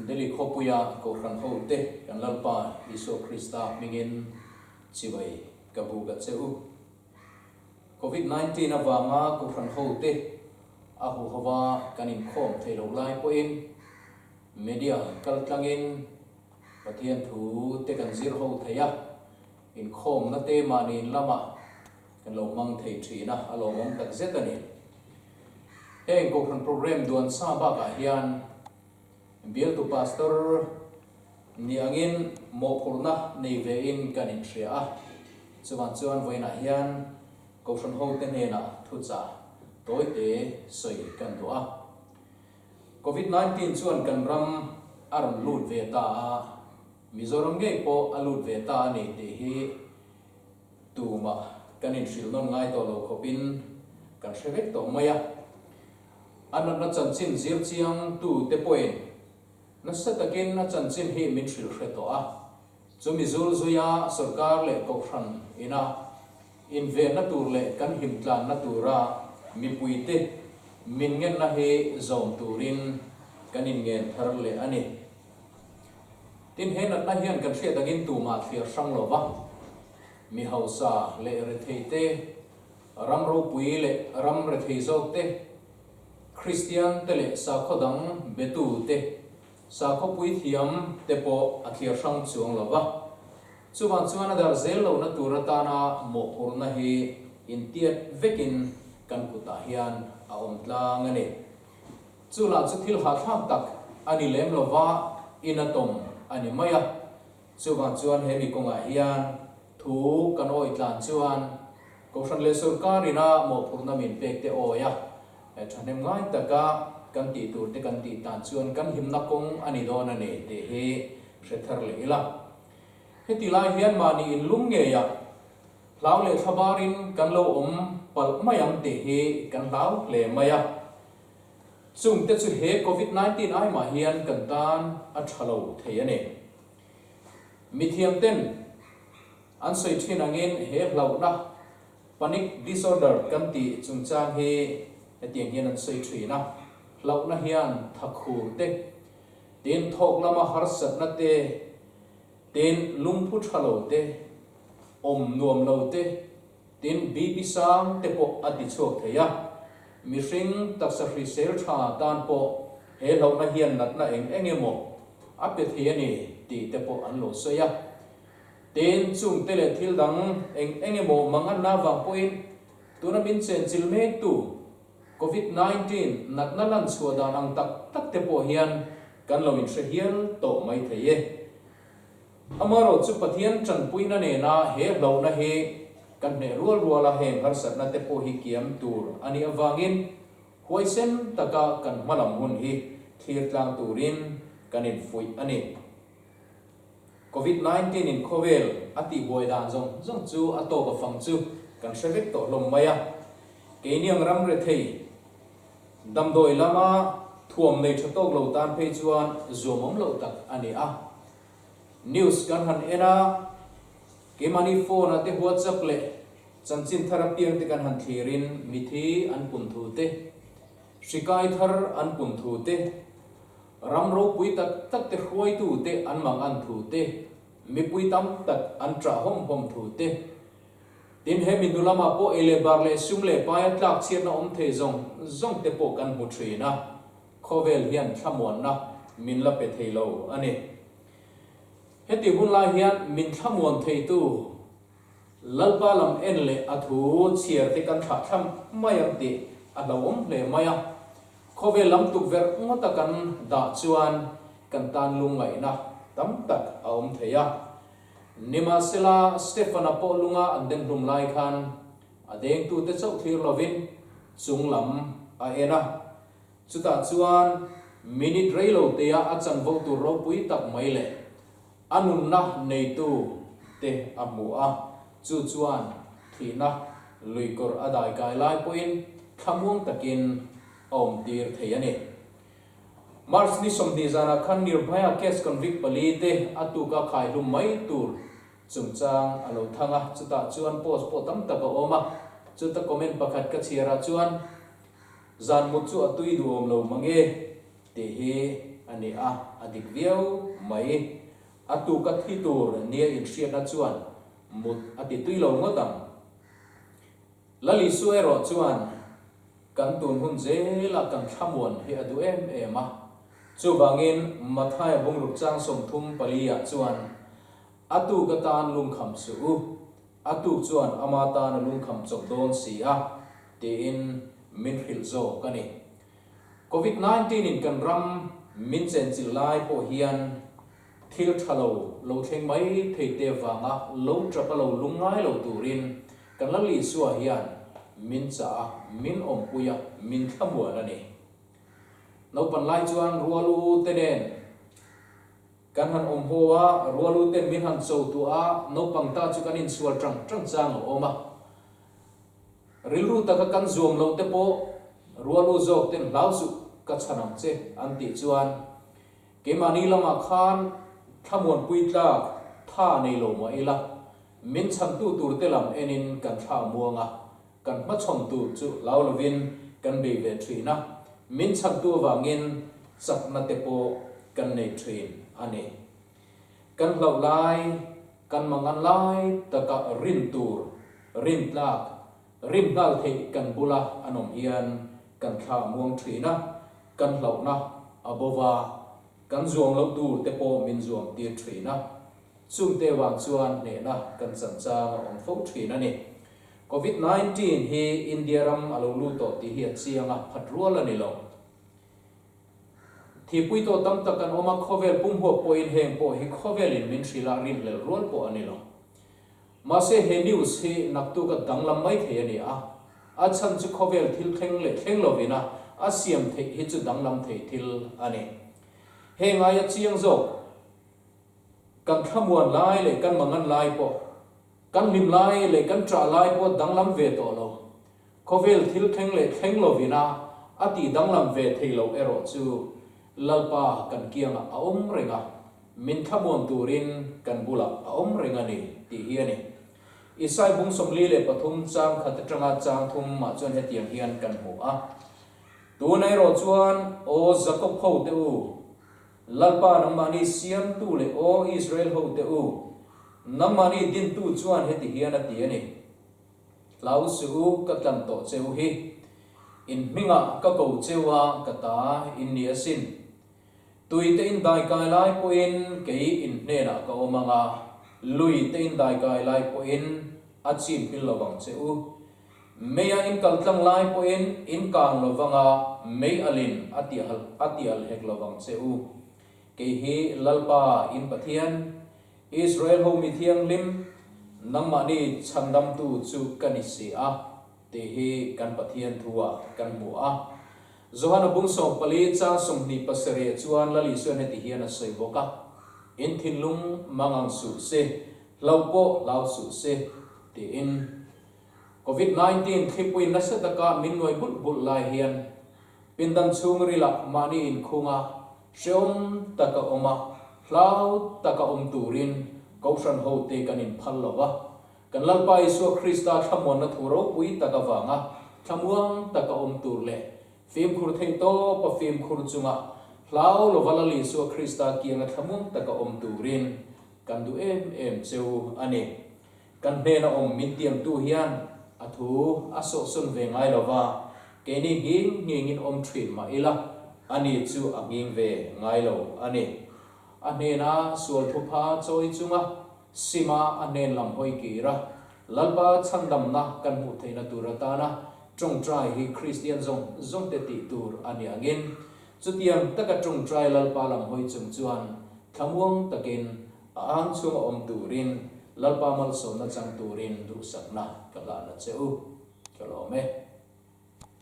Deli khopuya ko ran hote kan lalpa Isu Krista mingin chibai kabu ga cheu COVID-19 awanga ko ran hote ahu hawa kanin khom thelo lai po in media kaltlangin pathian thu te kan zir ho thaya in khom na te manin lama kan lo mang thei thina alo mong tak zetani heng ko ran program duan sa ba ka hian bial tu pastor niangin mo purna nei ve in kanin thria chuan voina hian ko ran ho te ne na thu cha toi te soi kan do a COVID-19 chuan kan ram aron lut ve ta Mizoram ge po alut ve ta nei te hi tuma kanin hril non ngai to lo khopin kan hrevek to maya anan na chanchin zir chiang tu te poin na satakin na chanchin hi min hril hreto a chumi zul zuya sarkar le kokran ina in ve na tur le kan himtlan na tura mi puite min ngen na he zom turin kanin ngen thar le ani tin he na hian kan hria dangin tu ma thir sang lo wa mi hausa le re theite ram ro pui le ram re thei zo te Christian te le sa khodang betu te sa kho pui thiam te po athir sang chuang lo wa chuan adar zel lo na turata na mo purna hi intiat vekin kan kuta hian a omtlang ani chula chu thil ha thak tak ani lem lo wa inatom ani maya chuan he mi konga hian thu kan oi tlan chuan ko san le sarkarina mo purna min pek te oya thanem ngai taka kan ti tur te kan ti tan chuan kan himna kong ani don ane te he hre le ila heti lai hian mani in lum nge ya lau le thabarin kan lo om pal mayam te he kan lau le maya chung te chu he COVID-19 ai ma hian kan tan a thalo thei ane mithiam ten an soi thin angin he hlau na panic disorder kan ti chungchang he etiang hian an soi thina hlau na hian thakhu te tin thok lama harsat na te tin lungphu thalo te om nuam lo te tin bibi sang te po ati chok theya mihring taksa hri sel tha tan po he hlau na hian nat na engemo ape thiani ti te po an lo soya tin chung te le thil dang engemo mangan na wang point tuna min chen chilme tu COVID-19 nat na lan chuadan ang tak te po hian kan lo min hial to mai theye amaro chu pathian chan puina ne na he hlau na he kan ne rual a he har sat na te po hi kiam tur ani awangin huaisen taka kan malam hun hi thir tlang turin kanin fui ani COVID-19 in khovel ati boidan zong chu ato ka phang chu kan hrebek to lom maya keiniang ram re thei damdoi lama thuam nei thatok lo tan phei chuan zomom lo tak ani a news kan han era ke mani phone ate WhatsApp le chanchin tharapiang te kan han thirin mithi an pun thu te shikai thar an pun thu te ramro pui tak te khoi tu te an mang an thu te mi pui tam tak an tra hom thu te tin he min dulama po ele bar le sum le pa tlak chian na om the zong te po kan mu thina khovel hian thamon na min la pe theilo ani heti hun la hian min thamon thei tu lalpa lam en le athu chiar te kan tha tham mayam te adawom le maya khovel lam tuk ver ngota kan da chuan kan tan lungai na tam tak aom theya nima sela Stefana po lunga anden rum lai khan adeng tu te chau thir lovin chunglam a ena chuta chuan minute railo te a achang vo tu ro pui tak mai le anun na nei tu te amu a chuan thina luikor adai kai lai poin thamuang takin om tir theiani Mars ni somdi zana khan nirbhaya case convict pali te atuka khai lu mai tur chungchang alo thanga chuta chuan post po tam tak oma chuta comment pakhat ka chira chuan zan mu chu atui duom lo mange te he ani adik viau mai atu ka thi tur nia in hriat na chuan mut ati tui lo ngotam lali suero chuan kan tun hun zela kan thamuan hi adu em chu bangin mathai bung ruk chang som thum palia chuan atu ka tan lung kham su atu chuan amata na lung kham chok don si te in min hil zo kani COVID-19 in kan ram min chen chil lai po hian thil thalo lo theng mai thei te wanga lo trapa lo lungai lo turin kan lali suwa hian min cha min om puya min thamwa ani no pan lai chuan rualu te den kan han om hoa rualu te min han so tu no pangta chu kan in sual trang chang oma rilru ta kan zoom lo te po rualu zok ten lau su ka chanam che anti chuan ke mani lama khan thamon puitla tha nei lo ma ila min cham tu tur te lam enin kan tha muanga kan ma chom tu chu lau lovin kan be ve thina min cham tu wangin sak na te po kan nei thin ani kan lo lai kan mangan lai ta ka rin tur rin tlak rim nal thei kan bula anom hian kan tha muang thina kan lo na abova kan zuang lo tu te po min zuang ti thina chung te wang chuan ne na kan chan cha ong fo thina ni COVID-19 hi India ram alo lu to ti hi chianga phatrol ani lo thi pui to tam tak kan oma khovel pum ho po in heng po hi khovel in min sila rin lel rol po ani lo ma se he news hi naktu ka danglam mai the ani a chan chu khovel thil thleng lo vina a siam the hi chu danglam the thil ani he nga ya chiang zo kan thamuan lai le kan mangan lai po kan lim lai le kan tra lai po danglam ve to lo khovel thil thleng lo vina ati danglam ve thei lo ero chu lalpa kan kianga a om renga min thamuan turin kan bula a om renga ni ti hi ani isai bung somli le pathum chang khat tanga chang thum ma chon he tiang hian kan mu tu nai ro chuan o zakob ho te u lalpa nang mani siam tu le o Israel ho te u nang mani din tu chuan he ti hian ati ani lau su ka tlam to cheu hi in minga ka ko chewa kata in nia sin tui te in dai kai lai po in ke in ne na ka omanga lui te in dai kai lai po in achim pil lawang cheu meya in kaltlang lai po in kang lawanga mei alin atial hek lawang cheu ke hi lalpa in pathian Israel ho mi thiang lim nang mani chandam tu chu kanisi te hi kan pathian thua kan mu Zohana bung som pali cha som ni pasare chuan lali suan heti hian a sei boka in thinlung mangang su se laupo lau su se ti in COVID-19 khipui na sa taka minoi bul lai hian pindan chung rila mani in khunga shom taka oma lau taka turin kaushan ho te kanin phallowa kan lalpa isu Krista thamon na thuro pui taka wanga thamuang taka turle phim khur thei to pa phim khur chunga hlau lo valali so Krista kianga thamum taka turin kan du em cheu ani kan be na min tiam tu hian athu aso sun ve ngai lova ke ni nging in thin ma ila ani chu anging ve ngai lo ani anena sual thupa choi chunga sima anen lam hoi kira lalpa chandam na kan mu theina turatana trong trai hi Christian zong te ti tur ani angin chutiam taka trong trai lalpa lam hoi chung chuan thamuang takin ang chung turin lalpa mal so na chang turin du sakna kala na cheu kalome